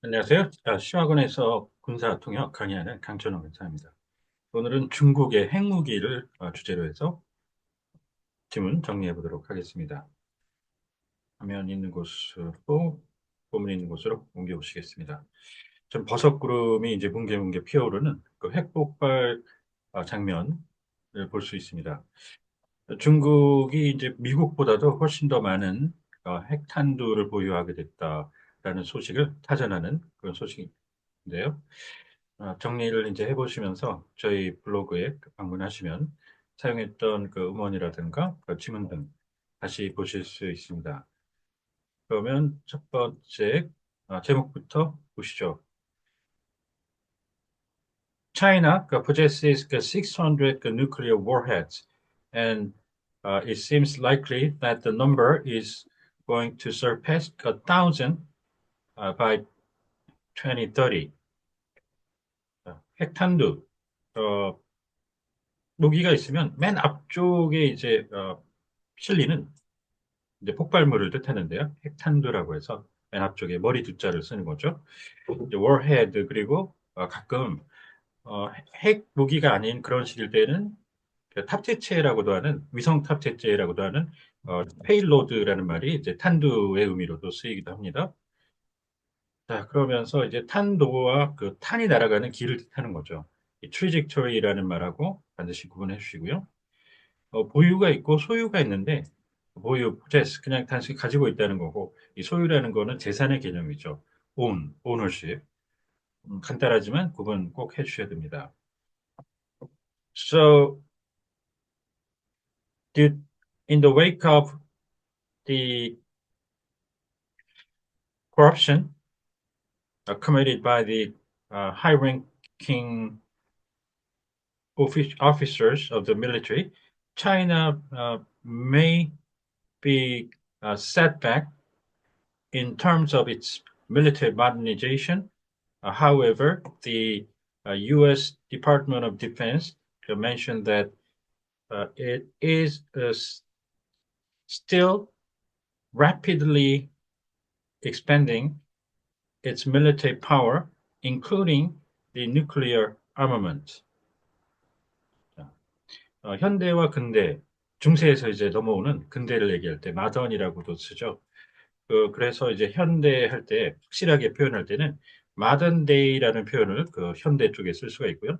안녕하세요. 시화곤에서 군사통역 강의하는 강천호 변사입니다. 오늘은 중국의 핵무기를 주제로 해서 질문 정리해 보도록 하겠습니다. 화면 있는 곳으로, 본문 있는 곳으로 옮겨 보시겠습니다. 전 버섯구름이 이제 뭉게뭉게 피어오르는 그 핵폭발 장면을 볼 수 있습니다. 중국이 이제 미국보다도 훨씬 더 많은 핵탄두를 보유하게 됐다라는 소식을 타전하는 그런 소식인데요. 정리를 이제 해보시면서 저희 블로그에 방문하시면 사용했던 그 음원이라든가 그 지문 등 다시 보실 수 있습니다. 그러면 첫 번째 제목부터 보시죠. China possesses 600 nuclear warheads, and it seems likely that the number is going to surpass 1,000 by 2030. 핵탄두. 어, 무기가 있으면 맨 앞쪽에 이제 실리는 이제 폭발물을 뜻하는데요. 핵탄두라고 해서 맨 앞쪽에 머리 두 자를 쓰는 거죠. 이제 warhead 그리고 가끔 핵 무기가 아닌 그런 식일 때는 그 탑재체라고도 하는 위성 탑재체라고도 하는 페일로드라는 말이 이제 탄두의 의미로도 쓰이기도 합니다. 자, 그러면서 이제 탄도와 그 탄이 날아가는 길을 뜻하는 거죠. 이 트리젝토리라는 말하고 반드시 구분해 주시고요. 보유가 있고 소유가 있는데 보유, possess 그냥 단순히 가지고 있다는 거고 이 소유라는 거는 재산의 개념이죠. own, ownership. 간단하지만 구분 꼭 해주셔야 됩니다. So, did, in the wake of the corruption committed by the high-ranking officers of the military, China may be set back in terms of its military modernization. However, the U.S. Department of Defense mentioned that it is still rapidly expanding its military power, including the nuclear armament. 현대와 근대, 중세에서 이제 넘어오는 근대를 얘기할 때 마던이라고도 쓰죠. 그래서 이제 현대 할 때 확실하게 표현할 때는 modern day라는 표현을 그 현대 쪽에 쓸 수가 있고요.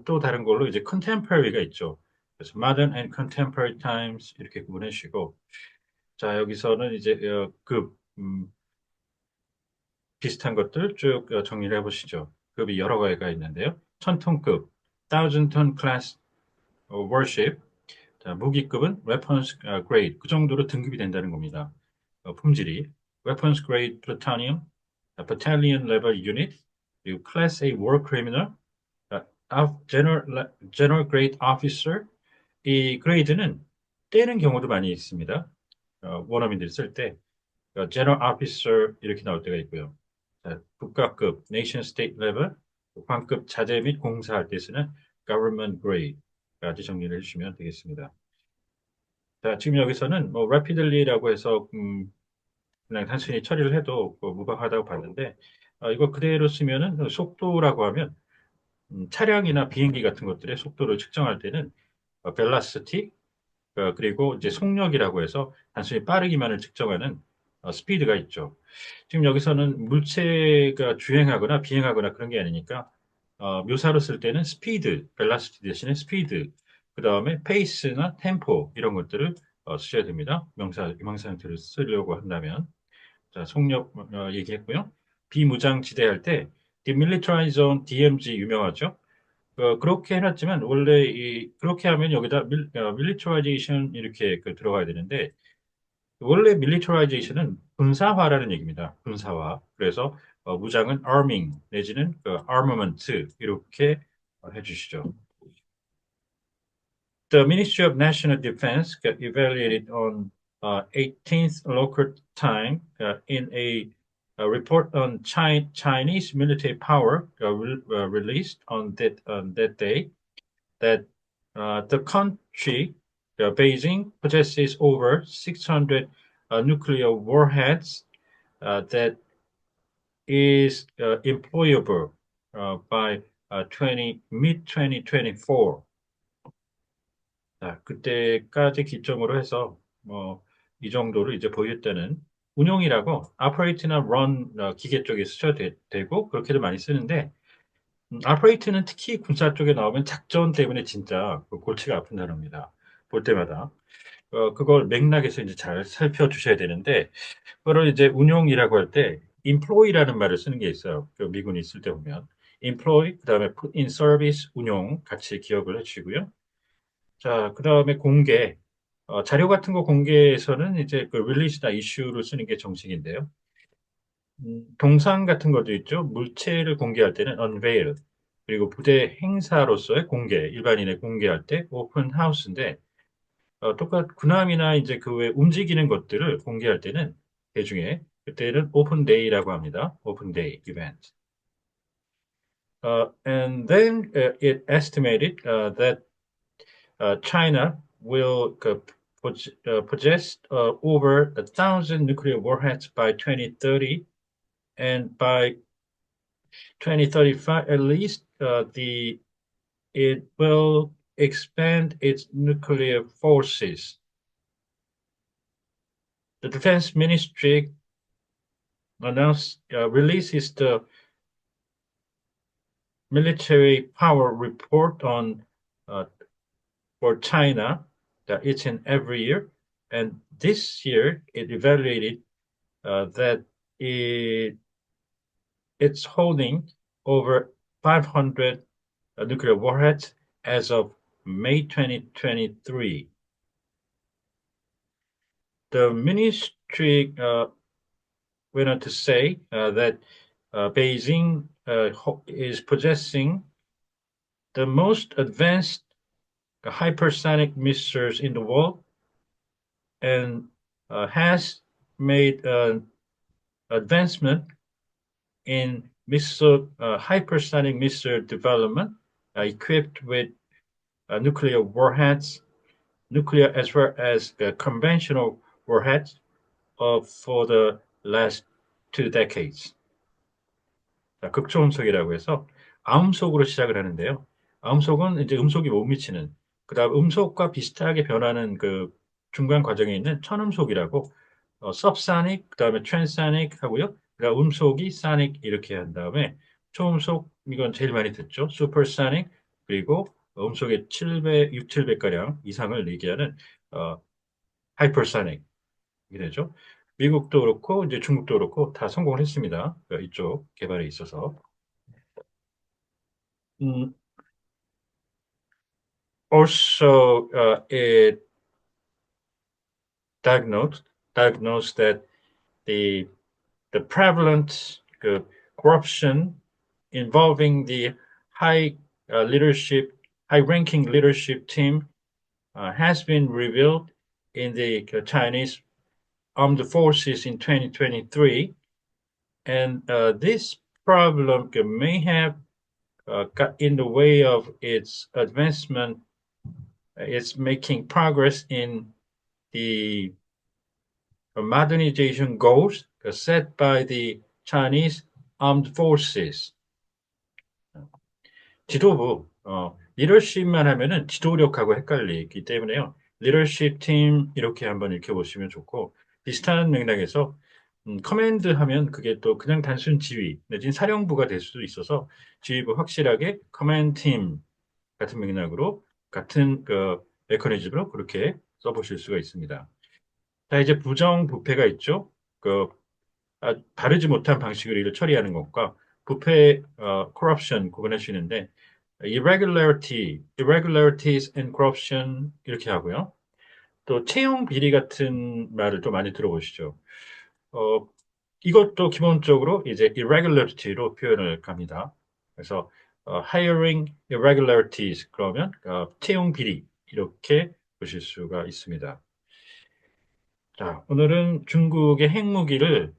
또 다른 걸로 이제 contemporary가 있죠. 그래서 modern and contemporary times 이렇게 구분해 주시고, 자, 여기서는 이제 비슷한 것들 쭉 정리를 해보시죠. 급이 여러 가지가 있는데요. 천톤급, thousand ton class warship, 자, 무기급은 weapons grade, 그 정도로 등급이 된다는 겁니다. 품질이. weapons grade plutonium, battalion level unit, 그리고 class A war criminal, general grade officer, 이 그레이드는 떼는 경우도 많이 있습니다. 원어민들이 쓸 때 general officer 이렇게 나올 때가 있고요. 자, 국가급 nation state level, 관급 자재 및 공사할 때 쓰는 government grade까지 정리를 해주시면 되겠습니다. 자, 지금 여기서는 뭐 rapidly라고 해서 그냥 단순히 처리를 해도 무방하다고 봤는데 이거 그대로 쓰면은 속도라고 하면 차량이나 비행기 같은 것들의 속도를 측정할 때는 velocity 그리고 이제 속력이라고 해서 단순히 빠르기만을 측정하는 스피드가 있죠. 지금 여기서는 물체가 주행하거나 비행하거나 그런 게 아니니까 묘사로 쓸 때는 스피드, velocity 대신에 스피드, 그 다음에 페이스나 템포 이런 것들을 쓰셔야 됩니다. 명사 형태를 쓰려고 한다면. 자, 속력 얘기했고요. 비무장지대 할 때 Demilitarized Zone DMZ 유명하죠. 그렇게 해놨지만 원래 그렇게 하면 여기다 밀리터라이제이션 이렇게 들어가야 되는데 원래 밀리터라이제이션은 군사화라는 얘기입니다. 군사화. 그래서 무장은 arming 내지는 armament 이렇게 해주시죠. The Ministry of National Defense got evaluated on 18th local time in a report on Chinese military power released on that day that the country, Beijing, possesses over 600 nuclear warheads that is employable by 20, mid-2024. 그때까지 기점으로 해서 이 정도를 이제 보일 때는 운용이라고 operate나 run 기계 쪽에 쓰셔도 되고 그렇게도 많이 쓰는데 operate는 특히 군사 쪽에 나오면 작전 때문에 진짜 그 골치가 아픈 단어입니다. 볼 때마다 그걸 맥락에서 이제 잘 살펴주셔야 되는데 그걸 이제 운용이라고 할 때 employ라는 말을 쓰는 게 있어요. 그 미군이 있을 때 보면 employ 그다음에 put in service 운용 같이 기억을 해주시고요. 자, 그다음에 공개 자료 같은 거 공개에서는 이제 그 릴리즈나 이슈를 쓰는 게 정식인데요. 동상 같은 것도 있죠. 물체를 공개할 때는 unveil 그리고 부대 행사로서의 공개 일반인의 공개할 때 open house인데 똑같 군함이나 이제 그 외 움직이는 것들을 공개할 때는 대중에 그때는 오픈 데이라고 합니다. 오픈 데이 이벤트. And then it estimated that China will possess over 1,000 nuclear warheads by 2030, and by 2035 at least the it will expand its nuclear forces. The Defense Ministry announced releases the military power report on for China that it's in every year, and this year it evaluated that it it's holding over 500 nuclear warheads as of May 2023. The ministry went on to say that Beijing is possessing the most advanced hypersonic missiles in the world and has made an advancement in hypersonic missile development equipped with nuclear warheads, nuclear as well as conventional warheads for the last 2 decades. 극초음속이라고 해서 아음속으로 시작을 하는데요. 아음속은 이제 음속이 못 미치는, 그다음 음속과 비슷하게 변하는 그 중간 과정에 있는 천음속이라고 subsonic, 그다음에 transonic 하고요. 그다음 음속이 sonic 이렇게 한 다음에 초음속 이건 제일 많이 듣죠. supersonic 그리고 음속의 7배, 6, 7배가량 이상을 얘기하는 hypersonic 이게 되죠. 미국도 그렇고 이제 중국도 그렇고 다 성공을 했습니다. 이쪽 개발에 있어서. Mm, Also, it diagnosed diagnosed that the the prevalent corruption involving the high leadership, high-ranking leadership team has been revealed in the Chinese armed forces in 2023, and this problem may have got in the way of its advancement. It's making progress in the modernization goals set by the Chinese armed forces. 지도부, 리더십만 하면은 지도력하고 헷갈리기 때문에요. 리더십 팀 이렇게 한번 읽혀보시면 좋고, 비슷한 맥락에서 커맨드 하면 그게 또 그냥 단순 지휘, 내지는 사령부가 될 수도 있어서 지휘부 확실하게 커맨드 팀 같은 맥락으로 같은 그 메커니즘으로 그렇게 써보실 수가 있습니다. 자, 이제 부정부패가 있죠. 바르지 못한 방식으로 일을 처리하는 것과 부패, corruption 구분하시는데 irregularities and corruption 이렇게 하고요. 또 채용 비리 같은 말을 또 많이 들어보시죠. 어, 이것도 기본적으로 이제 irregularity로 표현을 갑니다. 그래서 hiring irregularities 그러면 채용 비리 이렇게 보실 수가 있습니다. 자, 오늘은 중국의 핵무기를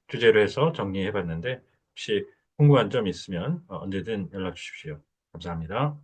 주제로 해서 정리해 봤는데 혹시 궁금한 점 있으면 언제든 연락 주십시오. 감사합니다.